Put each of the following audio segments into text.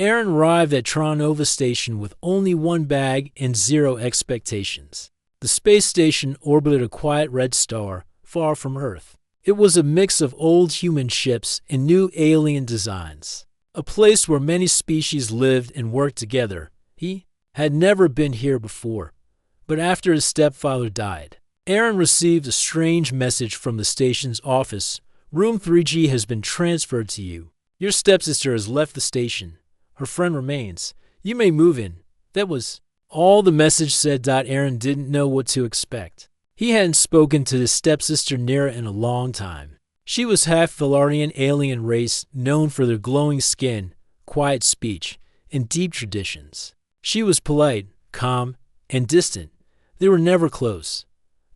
Aaron arrived at Tronova Station with only one bag and zero expectations. The space station orbited a quiet red star far from Earth. It was a mix of old human ships and new alien designs, a place where many species lived and worked together. He had never been here before, but after his stepfather died, Aaron received a strange message from the station's office. Room 3G has been transferred to you. Your stepsister has left the station. Her friend remains. You may move in. That was all the message said. Aaron didn't know what to expect. He hadn't spoken to his stepsister Nira in a long time. She was half Valarian alien race known for their glowing skin, quiet speech, and deep traditions. She was polite, calm, and distant. They were never close.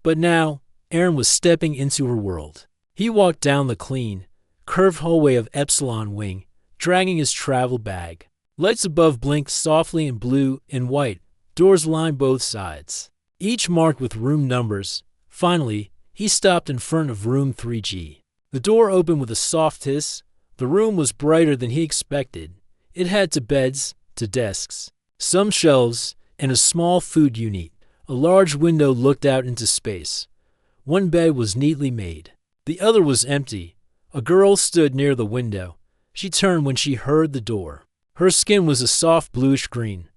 But now, Aaron was stepping into her world. He walked down the clean, curved hallway of Epsilon Wing, dragging his travel bag. Lights above blinked softly in blue and white. Doors lined both sides, each marked with room numbers. Finally, he stopped in front of room 3G. The door opened with a soft hiss. The room was brighter than he expected. It had two beds, two desks, some shelves, and a small food unit. A large window looked out into space. One bed was neatly made. The other was empty. A girl stood near the window. She turned when she heard the door. Her skin was a soft bluish green.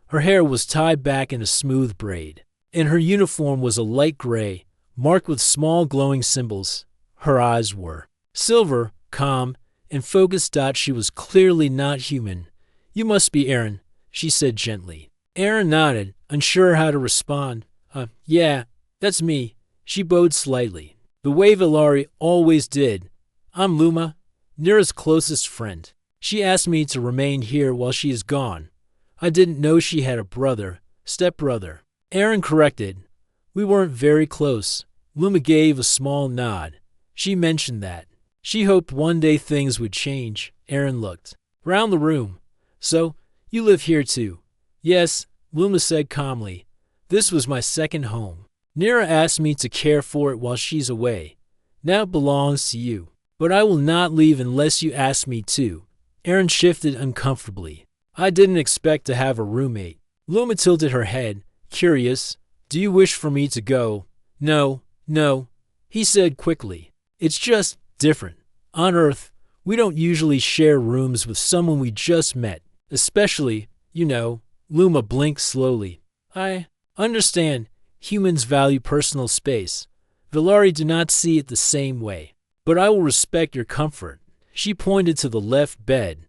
Her hair was tied back in a smooth braid, and her uniform was a light gray, marked with small glowing symbols. Her eyes were silver, calm, and focused. She was clearly not human. You must be Aaron, she said gently. Aaron nodded, unsure how to respond. Yeah, that's me. She bowed slightly, the way Valari always did. I'm Luma, Nira's closest friend. She asked me to remain here while she is gone. I didn't know she had a brother, stepbrother. Aaron corrected. We weren't very close. Luma gave a small nod. She mentioned that. She hoped one day things would change. Aaron looked round the room. So, you live here too? Yes, Luma said calmly. This was my second home. Nira asked me to care for it while she's away. Now it belongs to you. But I will not leave unless you ask me to. Aaron shifted uncomfortably. I didn't expect to have a roommate. Luma tilted her head, curious. Do you wish for me to go? No, he said quickly. It's just different. On Earth, we don't usually share rooms with someone we just met, especially, Luma blinked slowly. I understand. Humans value personal space. Valari do not see it the same way. But I will respect your comfort. She pointed to the left bed.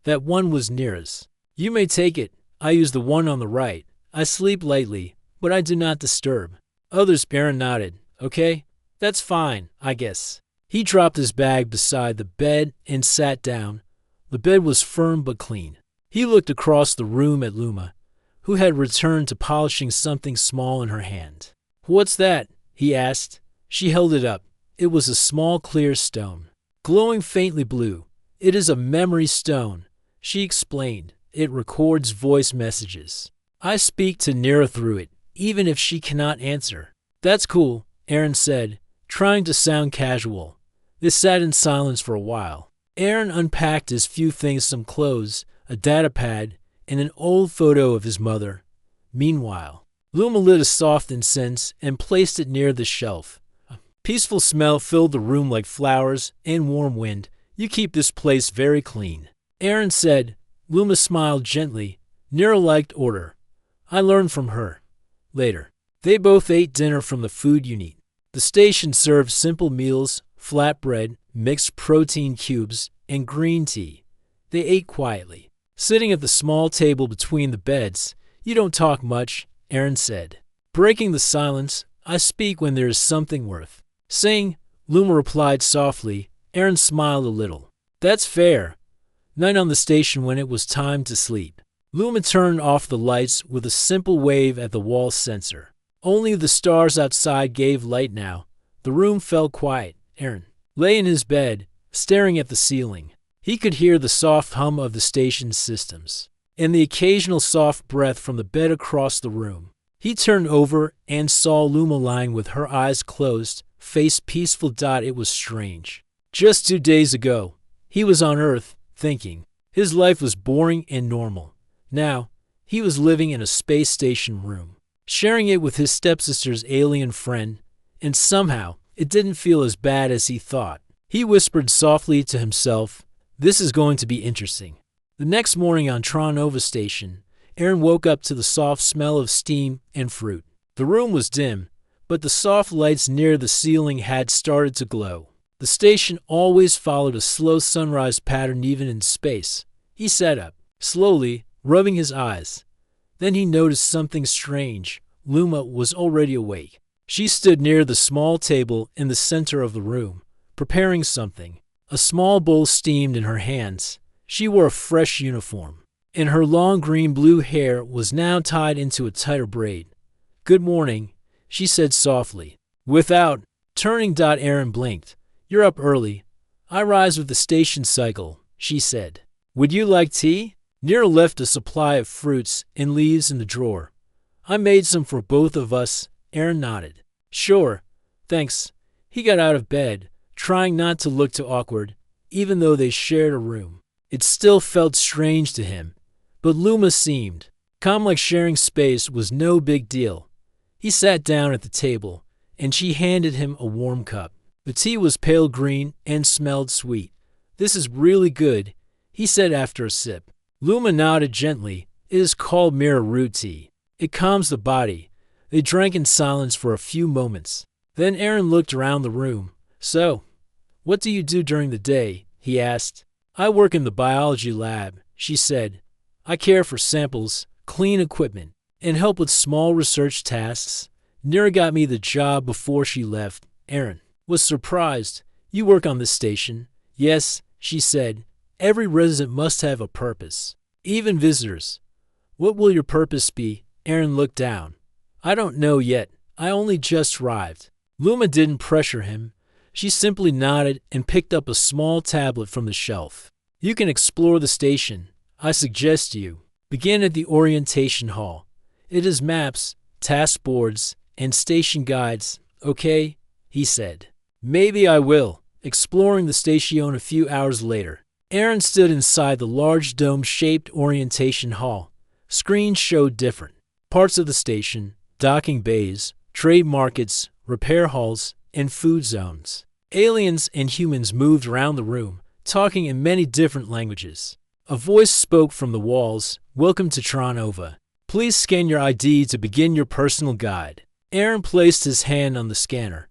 That one was Nira's. You may take it. I use the one on the right. I sleep lightly, but I do not disturb. Others. Aaron nodded. Okay, that's fine, I guess. He dropped his bag beside the bed and sat down. The bed was firm but clean. He looked across the room at Luma, who had returned to polishing something small in her hand. What's that? He asked. She held it up. It was a small clear stone, glowing faintly blue. It is a memory stone, she explained. It records voice messages. I speak to Nira through it, even if she cannot answer. That's cool, Aaron said, trying to sound casual. They sat in silence for a while. Aaron unpacked his few things, some clothes, a data pad, and an old photo of his mother. Meanwhile, Luma lit a soft incense and placed it near the shelf. A peaceful smell filled the room like flowers and warm wind. You keep this place very clean, Aaron said. Luma smiled gently. Nira liked order. I learned from her. Later, they both ate dinner from the food unit. The station served simple meals, flatbread, mixed protein cubes, and green tea. They ate quietly, sitting at the small table between the beds. You don't talk much, Aaron said. Breaking the silence, I speak when there is something worth saying, Luma replied softly. Aaron smiled a little. That's fair. Night on the station when it was time to sleep. Luma turned off the lights with a simple wave at the wall sensor. Only the stars outside gave light now. The room felt quiet. Aaron lay in his bed, staring at the ceiling. He could hear the soft hum of the station's systems, and the occasional soft breath from the bed across the room. He turned over and saw Luma lying with her eyes closed, face peaceful. It was strange. Just 2 days ago, he was on Earth, thinking. His life was boring and normal. Now, he was living in a space station room, sharing it with his stepsister's alien friend, and somehow it didn't feel as bad as he thought. He whispered softly to himself, "This is going to be interesting." The next morning on Tronova Station, Aaron woke up to the soft smell of steam and fruit. The room was dim, but the soft lights near the ceiling had started to glow. The station always followed a slow sunrise pattern even in space. He sat up, slowly, rubbing his eyes. Then he noticed something strange. Luma was already awake. She stood near the small table in the center of the room, preparing something. A small bowl steamed in her hands. She wore a fresh uniform, and her long green-blue hair was now tied into a tighter braid. "Good morning," she said softly. Without turning, Aaron blinked. "You're up early." "I rise with the station cycle," she said. "Would you like tea?" Nira left a supply of fruits and leaves in the drawer. "I made some for both of us." Aaron nodded. "Sure, thanks." He got out of bed, trying not to look too awkward, even though they shared a room. It still felt strange to him, but Luma seemed calm, like sharing space was no big deal. He sat down at the table, and she handed him a warm cup. The tea was pale green and smelled sweet. "This is really good," he said after a sip. Luma nodded gently. "It is called mirror root tea. It calms the body." They drank in silence for a few moments. Then Aaron looked around the room. "So, what do you do during the day?" he asked. "I work in the biology lab," she said. "I care for samples, clean equipment, and help with small research tasks." Nira got me the job before she left. Aaron was surprised. "You work on this station?" "Yes," she said. "Every resident must have a purpose, even visitors." "What will your purpose be?" Aaron looked down. "I don't know yet. I only just arrived." Luma didn't pressure him. She simply nodded and picked up a small tablet from the shelf. "You can explore the station. I suggest you begin at the orientation hall. It has maps, task boards, and station guides, okay?" he said. "Maybe I will." Exploring the station a few hours later, Aaron stood inside the large dome-shaped orientation hall. Screens showed different parts of the station: docking bays, trade markets, repair halls, and food zones. Aliens and humans moved around the room, talking in many different languages. A voice spoke from the walls. "Welcome to Tronova. Please scan your ID to begin your personal guide." Aaron placed his hand on the scanner.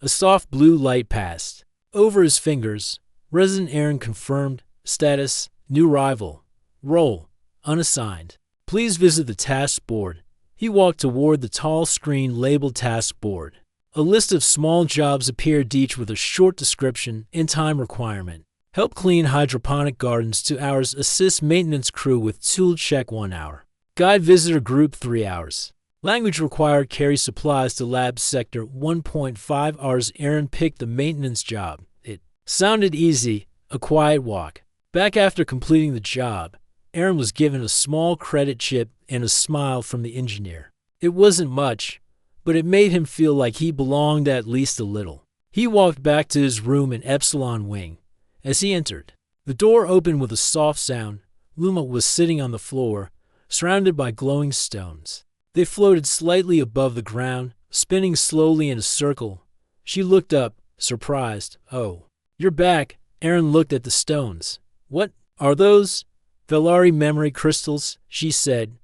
A soft blue light passed over his fingers. Resident Aaron confirmed. Status: new arrival. Role: unassigned. Please visit the task board. He walked toward the tall screen labeled task board. A list of small jobs appeared, each with a short description and time requirement. Help clean hydroponic gardens 2 hours. Assist maintenance crew with tool check 1 hour. Guide visitor group 3 hours. Language required: carry supplies to lab sector 1.5 hours. Aaron picked the maintenance job. It sounded easy, a quiet walk. Back after completing the job, Aaron was given a small credit chip and a smile from the engineer. It wasn't much, but it made him feel like he belonged at least a little. He walked back to his room in Epsilon Wing. As he entered, the door opened with a soft sound. Luma was sitting on the floor, surrounded by glowing stones. They floated slightly above the ground, spinning slowly in a circle. She looked up, surprised. "Oh, you're back." Aaron looked at the stones. "What are those?" "Velari memory crystals," she said.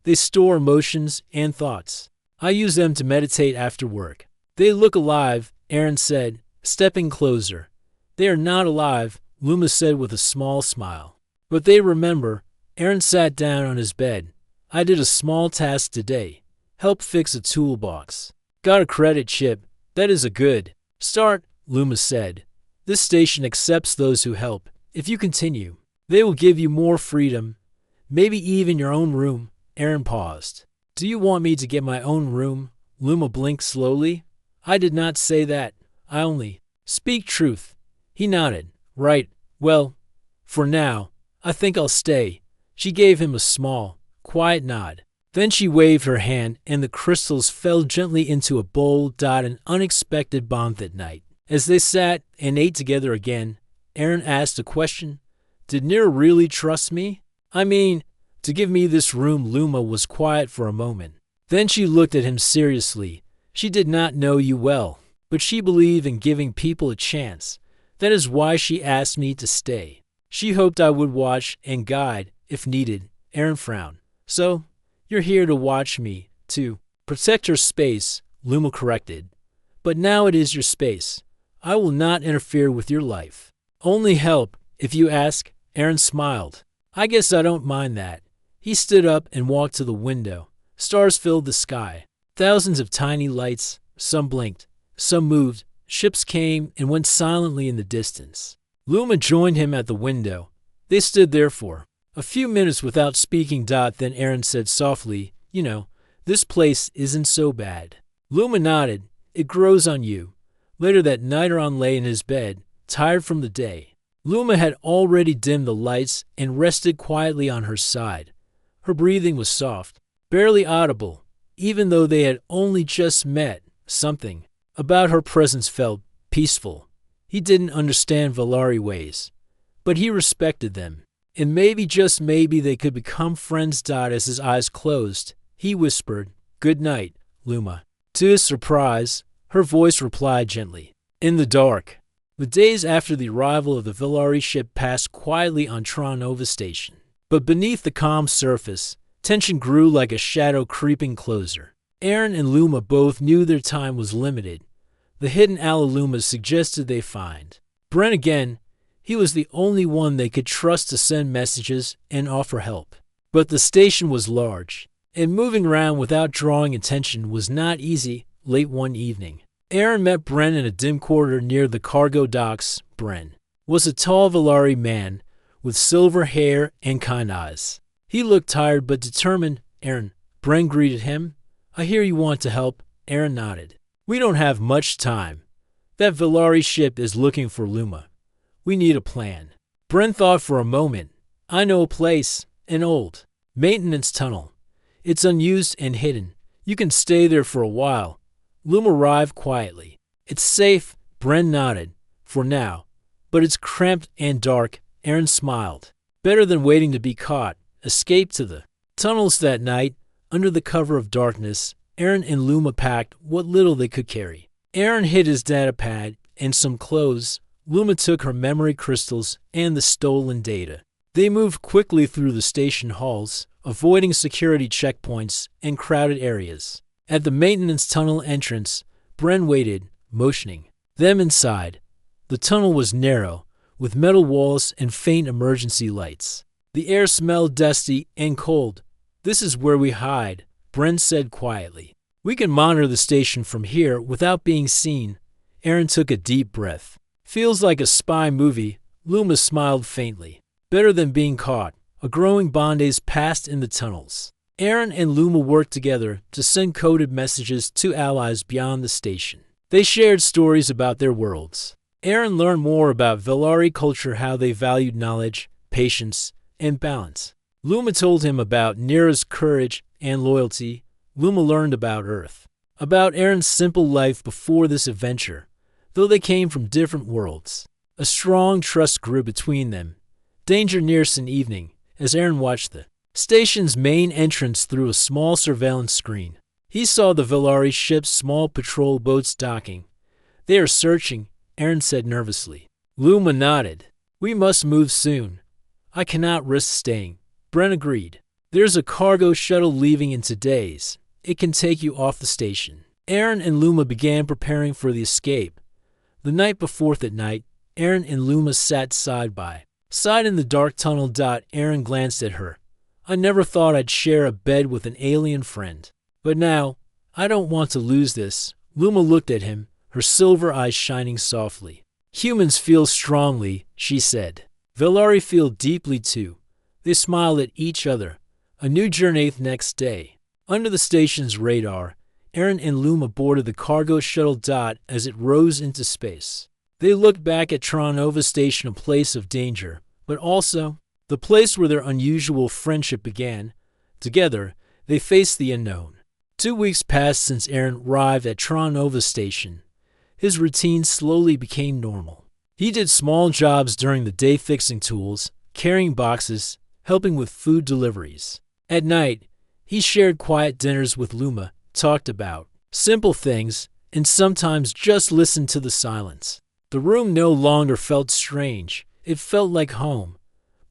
"They store emotions and thoughts. I use them to meditate after work." "They look alive," Aaron said, stepping closer. "They are not alive," Luma said with a small smile. "But they remember." Aaron sat down on his bed. "I did a small task today. Help fix a toolbox. Got a credit chip. That is a good start," Luma said. "This station accepts those who help. If you continue, they will give you more freedom. Maybe even your own room." Aaron paused. "Do you want me to get my own room?" Luma blinked slowly. "I did not say that. I only speak truth." He nodded. "Right. Well, for now, I think I'll stay." She gave him a small, quiet nod. Then she waved her hand, and the crystals fell gently into a bowl. An unexpected bond that night. As they sat and ate together again, Aaron asked a question. Did Nira really trust me? I mean, to give me this room. Luma was quiet for a moment. Then she looked at him seriously. She did not know you well, but she believed in giving people a chance. That is why she asked me to stay. She hoped I would watch and guide if needed. Aaron frowned. So, you're here to watch me, to protect your space, Luma corrected. But now it is your space. I will not interfere with your life. Only help, if you ask. Aaron smiled. I guess I don't mind that. He stood up and walked to the window. Stars filled the sky. Thousands of tiny lights. Some blinked. Some moved. Ships came and went silently in the distance. Luma joined him at the window. They stood there for a few minutes without speaking. Then Aaron said softly, "You know, this place isn't so bad." Luma nodded. "It grows on you." Later that night, Aaron lay in his bed, tired from the day. Luma had already dimmed the lights and rested quietly on her side. Her breathing was soft, barely audible, even though they had only just met. Something about her presence felt peaceful. He didn't understand Valari ways, but he respected them. And maybe, just maybe, they could become friends. As his eyes closed, he whispered, "Good night, Luma." To his surprise, her voice replied gently. In the dark, the days after the arrival of the Valari ship passed quietly on Tronova Station. But beneath the calm surface, tension grew like a shadow creeping closer. Aaron and Luma both knew their time was limited. The hidden Alalumas suggested they find Brent again. He was the only one they could trust to send messages and offer help. But the station was large, and moving around without drawing attention was not easy. Late one evening, Aaron met Brent in a dim corridor near the cargo docks. Brent was a tall Valari man with silver hair and kind eyes. He looked tired but determined. "Aaron," Brent greeted him. "I hear you want to help." Aaron nodded. "We don't have much time. That Valari ship is looking for Luma. We need a plan." Brent thought for a moment. "I know a place, an old maintenance tunnel. It's unused and hidden. You can stay there for a while." Luma arrived quietly. "It's safe," Brent nodded. "For now. But it's cramped and dark." Aaron smiled. "Better than waiting to be caught." Escape to the tunnels that night. Under the cover of darkness, Aaron and Luma packed what little they could carry. Aaron hid his data pad and some clothes. Luma took her memory crystals and the stolen data. They moved quickly through the station halls, avoiding security checkpoints and crowded areas. At the maintenance tunnel entrance, Brent waited, motioning them inside. The tunnel was narrow, with metal walls and faint emergency lights. The air smelled dusty and cold. "This is where we hide," Brent said quietly. "We can monitor the station from here without being seen." Aaron took a deep breath. "Feels like a spy movie." Luma smiled faintly. "Better than being caught." A growing bond days passed in the tunnels. Aaron and Luma worked together to send coded messages to allies beyond the station. They shared stories about their worlds. Aaron learned more about Valari culture, how they valued knowledge, patience, and balance. Luma told him about Nira's courage and loyalty. Luma learned about Earth, about Aaron's simple life before this adventure. Though they came from different worlds, a strong trust grew between them. Danger nearest an evening, as Aaron watched the station's main entrance through a small surveillance screen. He saw the Valari ship's small patrol boats docking. "They are searching," Aaron said nervously. Luma nodded. "We must move soon. I cannot risk staying." Brent agreed. "There's a cargo shuttle leaving in 2 days. It can take you off the station." Aaron and Luma began preparing for the escape. The night before that night, Aaron and Luma sat side by side in the dark tunnel. Aaron glanced at her. "I never thought I'd share a bed with an alien friend. But now, I don't want to lose this." Luma looked at him, her silver eyes shining softly. "Humans feel strongly," she said. "Valari feel deeply too." They smiled at each other. A new journey the next day. Under the station's radar, Aaron and Luma boarded the cargo shuttle. As it rose into space, they looked back at Tronova Station, a place of danger, but also the place where their unusual friendship began. Together, they faced the unknown. 2 weeks passed since Aaron arrived at Tronova Station. His routine slowly became normal. He did small jobs during the day, fixing tools, carrying boxes, helping with food deliveries. At night, he shared quiet dinners with Luma, talked about simple things, and sometimes just listened to the silence. The room no longer felt strange. It felt like home.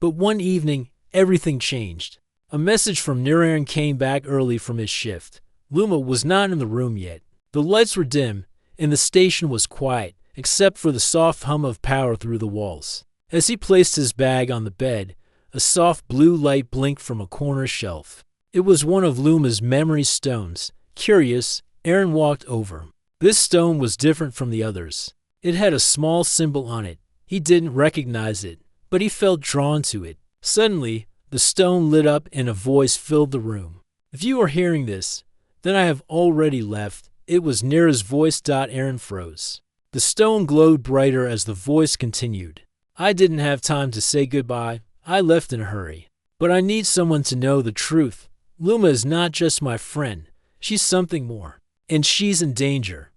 But one evening, everything changed. A message from Aaron came back early from his shift. Luma was not in the room yet. The lights were dim, and the station was quiet, except for the soft hum of power through the walls. As he placed his bag on the bed, a soft blue light blinked from a corner shelf. It was one of Luma's memory stones. Curious, Aaron walked over. This stone was different from the others. It had a small symbol on it. He didn't recognize it, but he felt drawn to it. Suddenly, the stone lit up and a voice filled the room. If you are hearing this, then I have already left. It was Nira's voice. Aaron froze. The stone glowed brighter as the voice continued. I didn't have time to say goodbye. I left in a hurry. But I need someone to know the truth. Luma is not just my friend. She's something more. And she's in danger.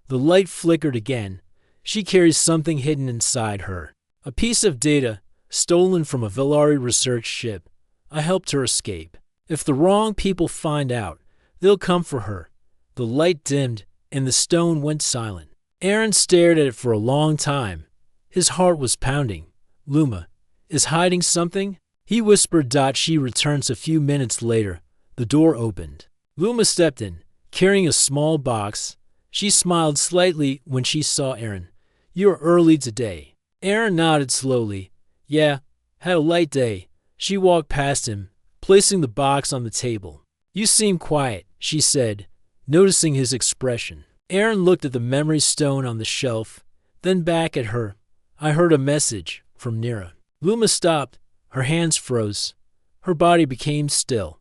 The light flickered again. She carries something hidden inside her. A piece of data, stolen from a Velari research ship. I helped her escape. If the wrong people find out, they'll come for her. The light dimmed, and the stone went silent. Aaron stared at it for a long time. His heart was pounding. Luma is hiding something? He whispered. She returns a few minutes later. The door opened. Luma stepped in, carrying a small box. She smiled slightly when she saw Aaron. You're early today. Aaron nodded slowly. Yeah, had a light day. She walked past him, placing the box on the table. You seem quiet, she said, noticing his expression. Aaron looked at the memory stone on the shelf, then back at her. I heard a message from Nira. Luma stopped. Her hands froze. Her body became still.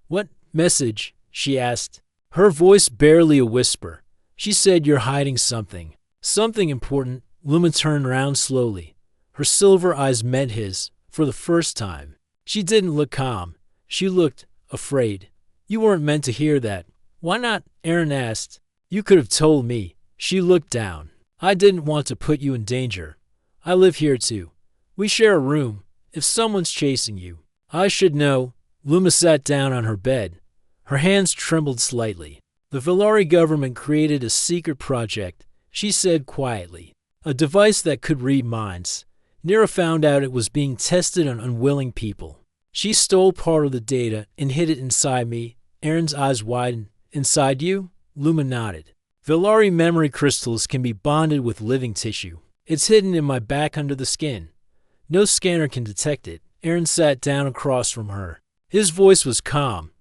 What message? She asked. Her voice barely a whisper. She said you're hiding something. Something important. Luma turned around slowly. Her silver eyes met his for the first time. She didn't look calm. She looked afraid. You weren't meant to hear that. Why not? Aaron asked. You could have told me. She looked down. I didn't want to put you in danger. I live here too. We share a room. If someone's chasing you, I should know. Luma sat down on her bed. Her hands trembled slightly. The Velari government created a secret project, she said quietly. A device that could read minds. Nira found out it was being tested on unwilling people. She stole part of the data and hid it inside me. Aaron's eyes widened. Inside you? Luma nodded. Velari memory crystals can be bonded with living tissue. It's hidden in my back under the skin. No scanner can detect it. Aaron sat down across from her. His voice was calm,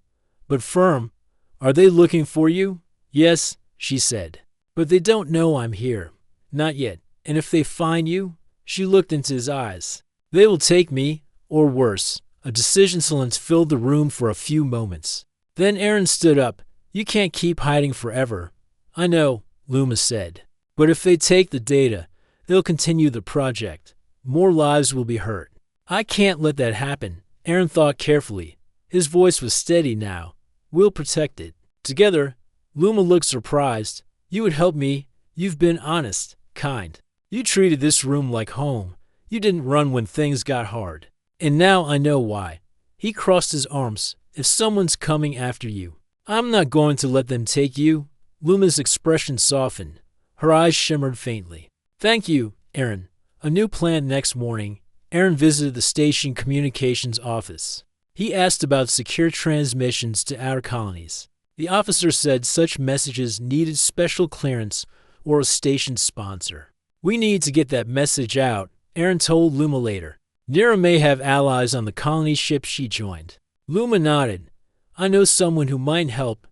but firm. Are they looking for you? Yes, she said. But they don't know I'm here. Not yet. And if they find you, she looked into his eyes. They will take me, or worse. A decision silence filled the room for a few moments. Then Aaron stood up. You can't keep hiding forever. I know, Luma said. But if they take the data, they'll continue the project. More lives will be hurt. I can't let that happen. Aaron thought carefully. His voice was steady now. We'll protect it. Together. Luma looked surprised. You would help me. You've been honest, kind. You treated this room like home. You didn't run when things got hard. And now I know why. He crossed his arms. If someone's coming after you, I'm not going to let them take you. Luma's expression softened. Her eyes shimmered faintly. Thank you, Aaron. A new plan next morning. Aaron visited the station communications office. He asked about secure transmissions to outer colonies. The officer said such messages needed special clearance or a station sponsor. We need to get that message out, Aaron told Luma later. Nira may have allies on the colony ship she joined. Luma nodded. I know someone who might help.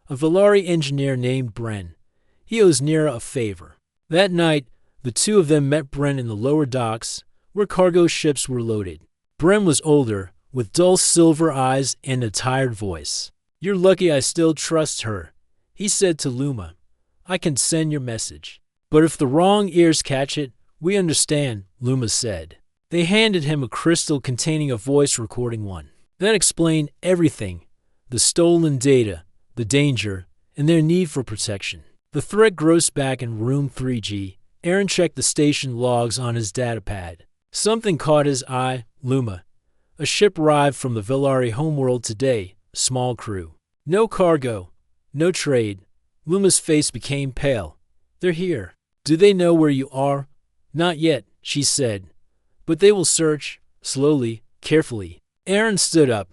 A Velari engineer named Bren. He owes Nira a favor. That night, the two of them met Bren in the lower docks, where cargo ships were loaded. Bren was older, with dull silver eyes and a tired voice. You're lucky I still trust her, he said to Luma. I can send your message. But if the wrong ears catch it, we understand, Luma said. They handed him a crystal containing a voice recording one. That explained everything. The stolen data, the danger, and their need for protection. The threat grossed back in room 3G. Aaron checked the station logs on his datapad. Something caught his eye. Luma, A ship arrived from the Villari homeworld today, small crew. No cargo, no trade. Luma's face became pale. They're here. Do they know where you are? Not yet, she said. But they will search, slowly, carefully. Aaron stood up.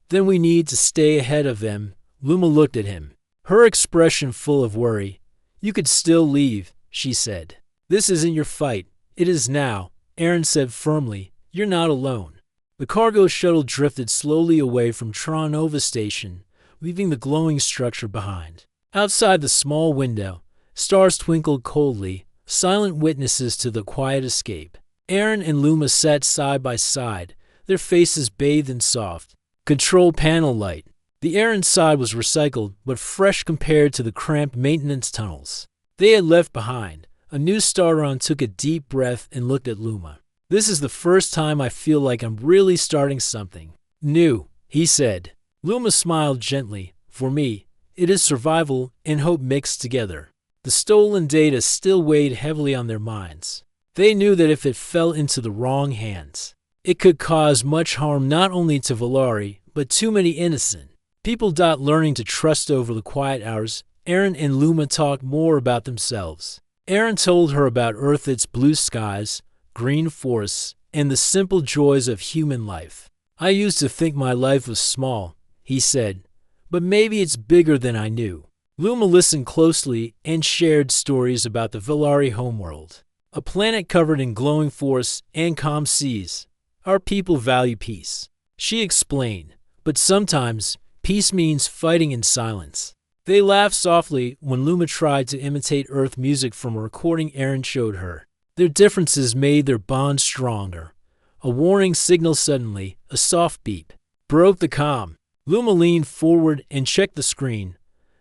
Then we need to stay ahead of them. Luma looked at him, her expression full of worry. You could still leave, she said. This isn't your fight. It is now, Aaron said firmly. You're not alone. The cargo shuttle drifted slowly away from Tronova Station, leaving the glowing structure behind. Outside the small window, stars twinkled coldly, silent witnesses to the quiet escape. Aaron and Luma sat side by side, their faces bathed in soft control panel light. The Aaron side was recycled, but fresh compared to the cramped maintenance tunnels they had left behind. A new Staron took a deep breath and looked at Luma. This is the first time I feel like I'm really starting something new, he said. Luma smiled gently. For me, it is survival and hope mixed together. The stolen data still weighed heavily on their minds. They knew that if it fell into the wrong hands, it could cause much harm not only to Villari, but too many innocent people. Learning to trust over the quiet hours, Aaron and Luma talked more about themselves. Aaron told her about Earth, its blue skies, green forests, and the simple joys of human life. I used to think my life was small, he said, but maybe it's bigger than I knew. Luma listened closely and shared stories about the Villari homeworld, a planet covered in glowing forests and calm seas. Our people value peace, she explained, but sometimes peace means fighting in silence. They laughed softly when Luma tried to imitate Earth music from a recording Aaron showed her. Their differences made their bond stronger. A warning signal suddenly, a soft beep, broke the calm. Luma leaned forward and checked the screen.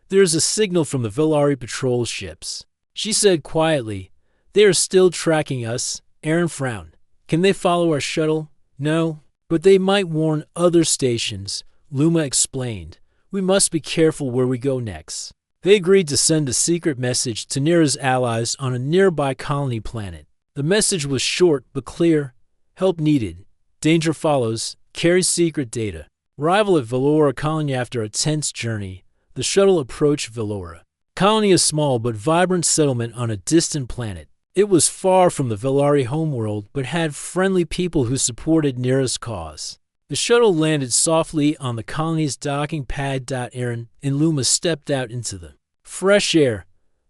There's a signal from the Villari patrol ships, she said quietly. They are still tracking us. Aaron frowned. Can they follow our shuttle? No, but they might warn other stations, Luma explained. We must be careful where we go next. They agreed to send a secret message to Nira's allies on a nearby colony planet. The message was short but clear. Help needed. Danger follows. Carry secret data. Arrival at Vellora colony. After a tense journey, the shuttle approached Vellora. Colony, a small but vibrant settlement on a distant planet. It was far from the Villari homeworld, but had friendly people who supported Nira's cause. The shuttle landed softly on the colony's docking pad. Aaron and Luma stepped out into the fresh air.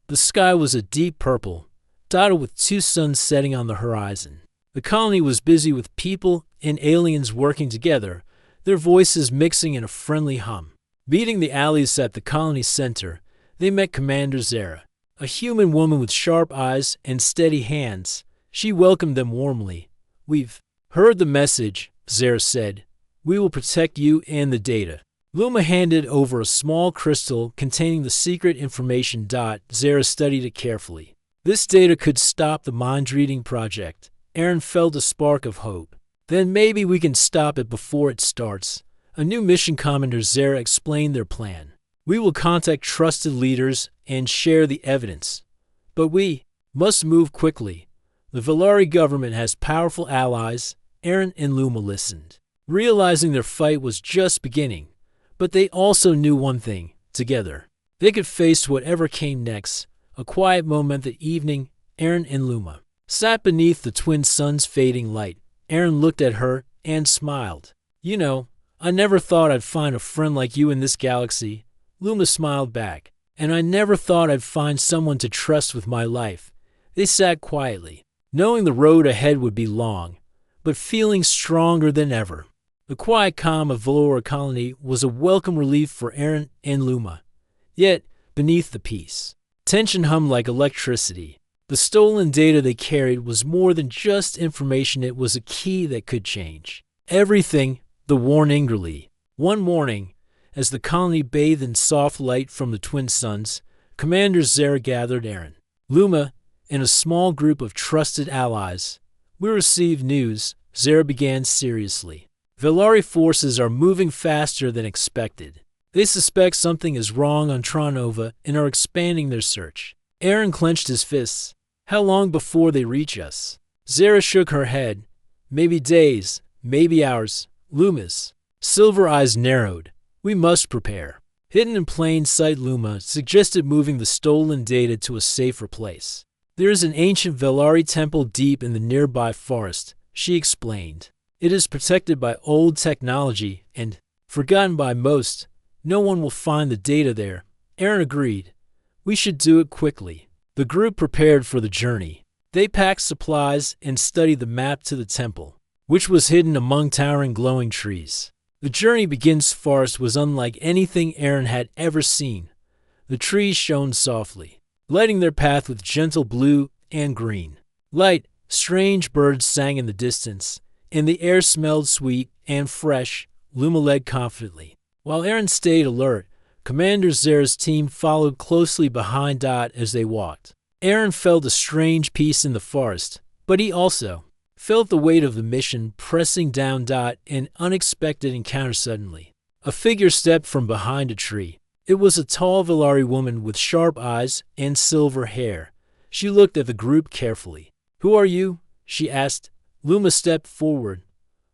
The sky was a deep purple, dotted with two suns setting on the horizon. The colony was busy with people and aliens working together, their voices mixing in a friendly hum. Beating the alleys at the colony's center, they met Commander Zara, a human woman with sharp eyes and steady hands. She welcomed them warmly. We've heard the message, Zara said. We will protect you and the data. Luma handed over a small crystal containing the secret information. Zara studied it carefully. This data could stop the mind-reading project. Aaron felt a spark of hope. Then maybe we can stop it before it starts. A new mission. Commander Zara explained their plan. We will contact trusted leaders and share the evidence. But we must move quickly. The Villari government has powerful allies. Aaron and Luma listened, realizing their fight was just beginning. But they also knew one thing. Together, they could face whatever came next. A quiet moment that evening, Aaron and Luma sat beneath the twin suns' fading light. Aaron looked at her and smiled. You know, I never thought I'd find a friend like you in this galaxy. Luma smiled back. And I never thought I'd find someone to trust with my life. They sat quietly, knowing the road ahead would be long, but feeling stronger than ever. The quiet calm of Vellora colony was a welcome relief for Aaron and Luma. Yet, beneath the peace, tension hummed like electricity. The stolen data they carried was more than just information. It was a key that could change everything. The warned angrily. One morning, as the colony bathed in soft light from the twin suns, Commander Zara gathered Aaron, Luma, and a small group of trusted allies. We received news, Zara began seriously. Villari forces are moving faster than expected. They suspect something is wrong on Tronova and are expanding their search. Aaron clenched his fists. How long before they reach us? Zara shook her head. Maybe days, maybe hours. Luma's silver eyes narrowed. We must prepare. Hidden in plain sight, Luma suggested moving the stolen data to a safer place. There is an ancient Velari temple deep in the nearby forest, she explained. It is protected by old technology and forgotten by most. No one will find the data there. Aaron agreed. We should do it quickly. The group prepared for the journey. They packed supplies and studied the map to the temple, which was hidden among towering glowing trees. The journey begins forest was unlike anything Aaron had ever seen. The trees shone softly, lighting their path with gentle blue and green. Light, strange birds sang in the distance, and the air smelled sweet and fresh. Luma led confidently. While Aaron stayed alert, Commander Zera's team followed closely behind Dot as they walked. Aaron felt a strange peace in the forest, but he also felt the weight of the mission pressing down. An unexpected encounter suddenly. A figure stepped from behind a tree. It was a tall Velari woman with sharp eyes and silver hair. She looked at the group carefully. Who are you? She asked. Luma stepped forward.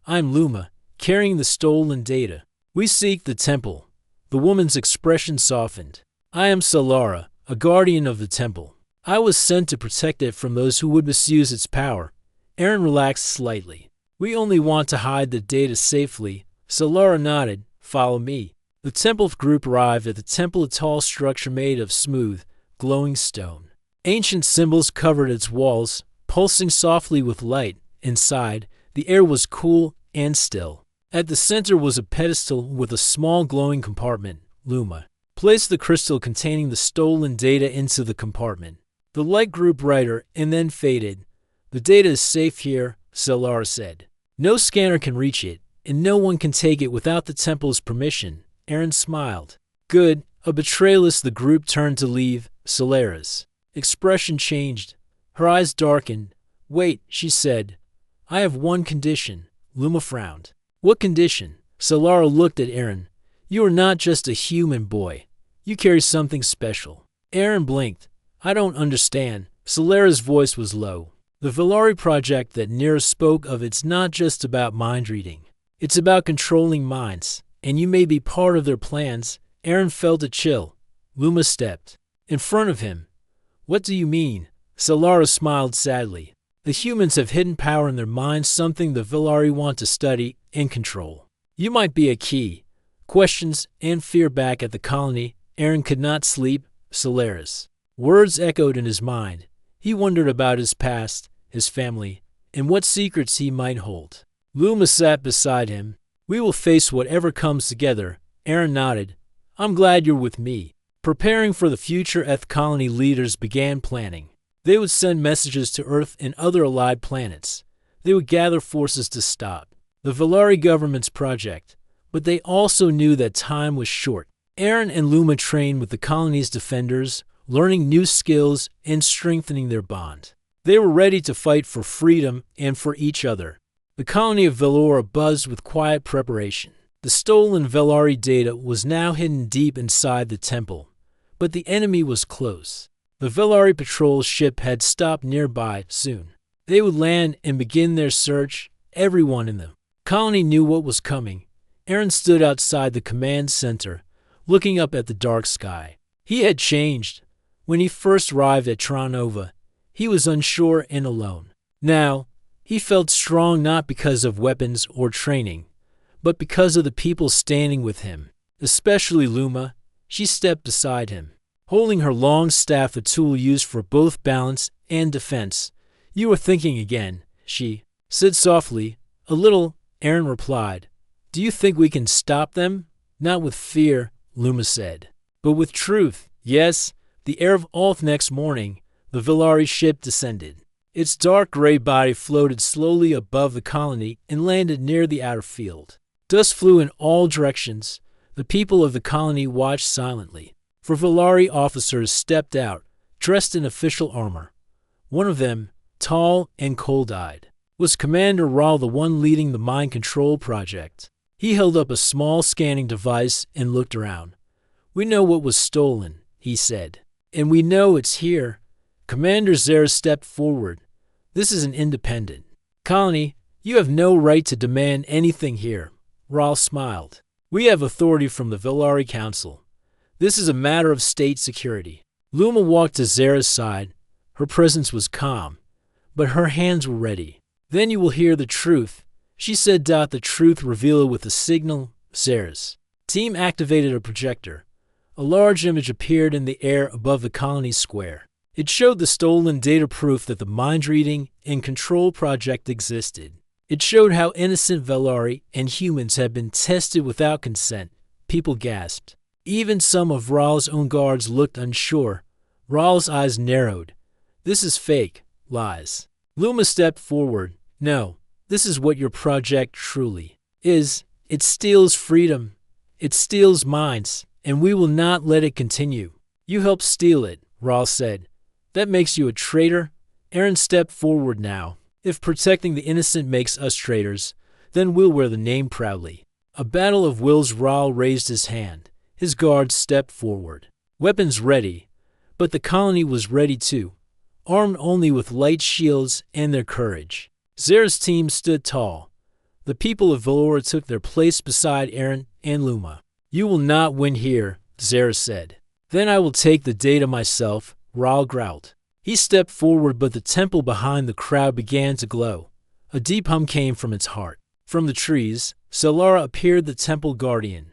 I'm Luma, carrying the stolen data. We seek the temple. The woman's expression softened. I am Solara, a guardian of the temple. I was sent to protect it from those who would misuse its power. Aaron relaxed slightly. We only want to hide the data safely. Solara nodded. Follow me. The temple group arrived at the temple, a tall structure made of smooth, glowing stone. Ancient symbols covered its walls, pulsing softly with light. Inside, the air was cool and still. At the center was a pedestal with a small glowing compartment. Luma placed the crystal containing the stolen data into the compartment. The light grew brighter and then faded. The data is safe here, Solara said. No scanner can reach it, and no one can take it without the temple's permission. Aaron smiled. Good. A betrayal as the group turned to leave. Solara's expression changed. Her eyes darkened. Wait, she said. I have one condition. Luma frowned. What condition? Solara looked at Aaron. You are not just a human boy. You carry something special. Aaron blinked. I don't understand. Solara's voice was low. The Velari project that Nira spoke of, it's not just about mind reading. It's about controlling minds, and you may be part of their plans. Aaron felt a chill. Luma stepped in front of him. What do you mean? Solara smiled sadly. The humans have hidden power in their minds, something the Velari want to study and control. You might be a key. Questions and fear back at the colony. Aaron could not sleep. Solara's words echoed in his mind. He wondered about his past, his family, and what secrets he might hold. Luma sat beside him. We will face whatever comes together. Aaron nodded. I'm glad you're with me. Preparing for the future, Eth colony leaders began planning. They would send messages to Earth and other allied planets. They would gather forces to stop the Velari government's project, but they also knew that time was short. Aaron and Luma trained with the colony's defenders, learning new skills and strengthening their bond. They were ready to fight for freedom and for each other. The colony of Velora buzzed with quiet preparation. The stolen Velari data was now hidden deep inside the temple, but the enemy was close. The Velari patrol ship had stopped nearby. Soon they would land and begin their search. Everyone in the colony knew what was coming. Aaron stood outside the command center, looking up at the dark sky. He had changed. When he first arrived at Tronova, he was unsure and alone. Now, he felt strong, not because of weapons or training, but because of the people standing with him, especially Luma. She stepped beside him, holding her long staff, a tool used for both balance and defense. You are thinking again, she said softly. A little, Aaron replied. Do you think we can stop them? Not with fear, Luma said, but with truth. Yes. The air of Alth. Next morning, the Velari ship descended. Its dark gray body floated slowly above the colony and landed near the outer field. Dust flew in all directions. The people of the colony watched silently. Four Velari officers stepped out, dressed in official armor. One of them, tall and cold-eyed, was Commander Rahl, the one leading the mind control project. He held up a small scanning device and looked around. We know what was stolen, he said, and we know it's here. Commander Zera stepped forward. This is an independent colony. You have no right to demand anything here. Rahl smiled. "We have authority from the Velari Council. This is a matter of state security." Luma walked to Zara's side. Her presence was calm, but her hands were ready. "Then you will hear the truth," she said. The truth revealed with a signal. Zara's team activated a projector. A large image appeared in the air above the colony square. It showed the stolen data, proof that the mind-reading and control project existed. It showed how innocent Velari and humans had been tested without consent. People gasped. Even some of Rahl's own guards looked unsure. Rahl's eyes narrowed. "This is fake. Lies." Luma stepped forward. "No, this is what your project truly is. It steals freedom. It steals minds, and we will not let it continue." "You helped steal it," Rahl said. "That makes you a traitor." Aaron stepped forward now. "If protecting the innocent makes us traitors, then we'll wear the name proudly." A battle of wills. Rahl raised his hand. His guards stepped forward, weapons ready, but the colony was ready too, armed only with light shields and their courage. Zara's team stood tall. The people of Velora took their place beside Aaron and Luma. "You will not win here," Zara said. "Then I will take the data myself," Rahl growled. He stepped forward, but the temple behind the crowd began to glow. A deep hum came from its heart. From the trees, Solara appeared, the temple guardian.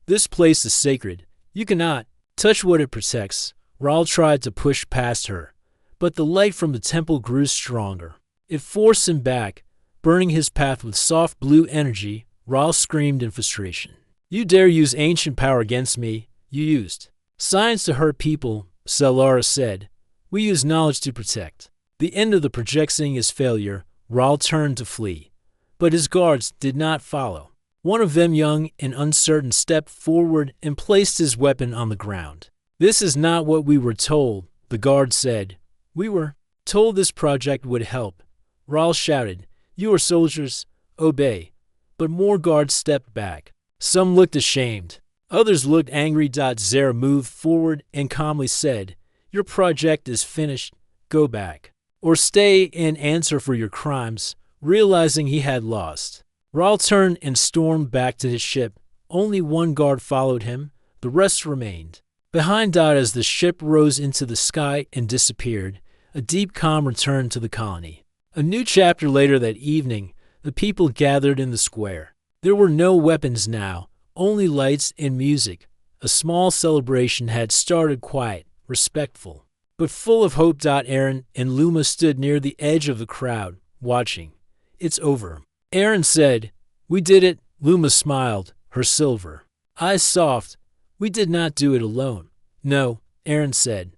"This place is sacred. You cannot touch what it protects." Rahl tried to push past her, but the light from the temple grew stronger. It forced him back, burning his path with soft blue energy. Rahl screamed in frustration. "You dare use ancient power against me? You used science to hurt people," Solara said. "We use knowledge to protect." The end of the projecting is failure. Rahl turned to flee, but his guards did not follow. One of them, young and uncertain, stepped forward and placed his weapon on the ground. "This is not what we were told," the guard said. "We were told this project would help." Rahl shouted, "You are soldiers, obey." But more guards stepped back. Some looked ashamed. Others looked angry. Zara moved forward and calmly said, "Your project is finished. Go back, or stay and answer for your crimes." Realizing he had lost, Rahl turned and stormed back to his ship. Only one guard followed him. The rest remained behind. As the ship rose into the sky and disappeared, a deep calm returned to the colony. A new chapter. Later that evening, the people gathered in the square. There were no weapons now, only lights and music. A small celebration had started, quiet, respectful, but full of hope. Aaron and Luma stood near the edge of the crowd, watching. "It's over," Aaron said. "We did it." Luma smiled, her silver eyes soft. "We did not do it alone." "No," Aaron said,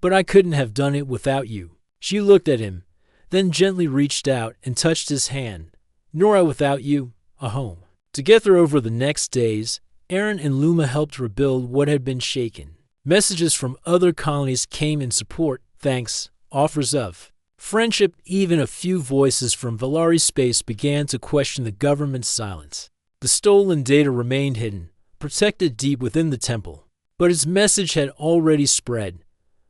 "but I couldn't have done it without you." She looked at him, then gently reached out and touched his hand. "Nor I without you, a home." Together over the next days, Aaron and Luma helped rebuild what had been shaken. Messages from other colonies came in support, thanks, offers of friendship. Even a few voices from Velari space began to question the government's silence. The stolen data remained hidden, protected deep within the temple. But its message had already spread.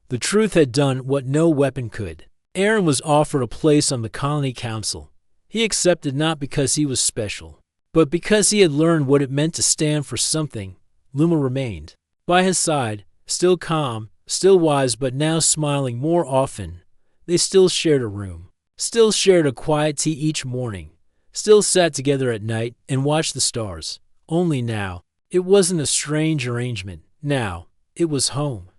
The truth had done what no weapon could. Aaron was offered a place on the colony council. He accepted, not because he was special, but because he had learned what it meant to stand for something. Luma remained by his side, still calm, still wise, but now smiling more often. They still shared a room, still shared a quiet tea each morning, still sat together at night and watched the stars. Only now, it wasn't a strange arrangement. Now, it was home.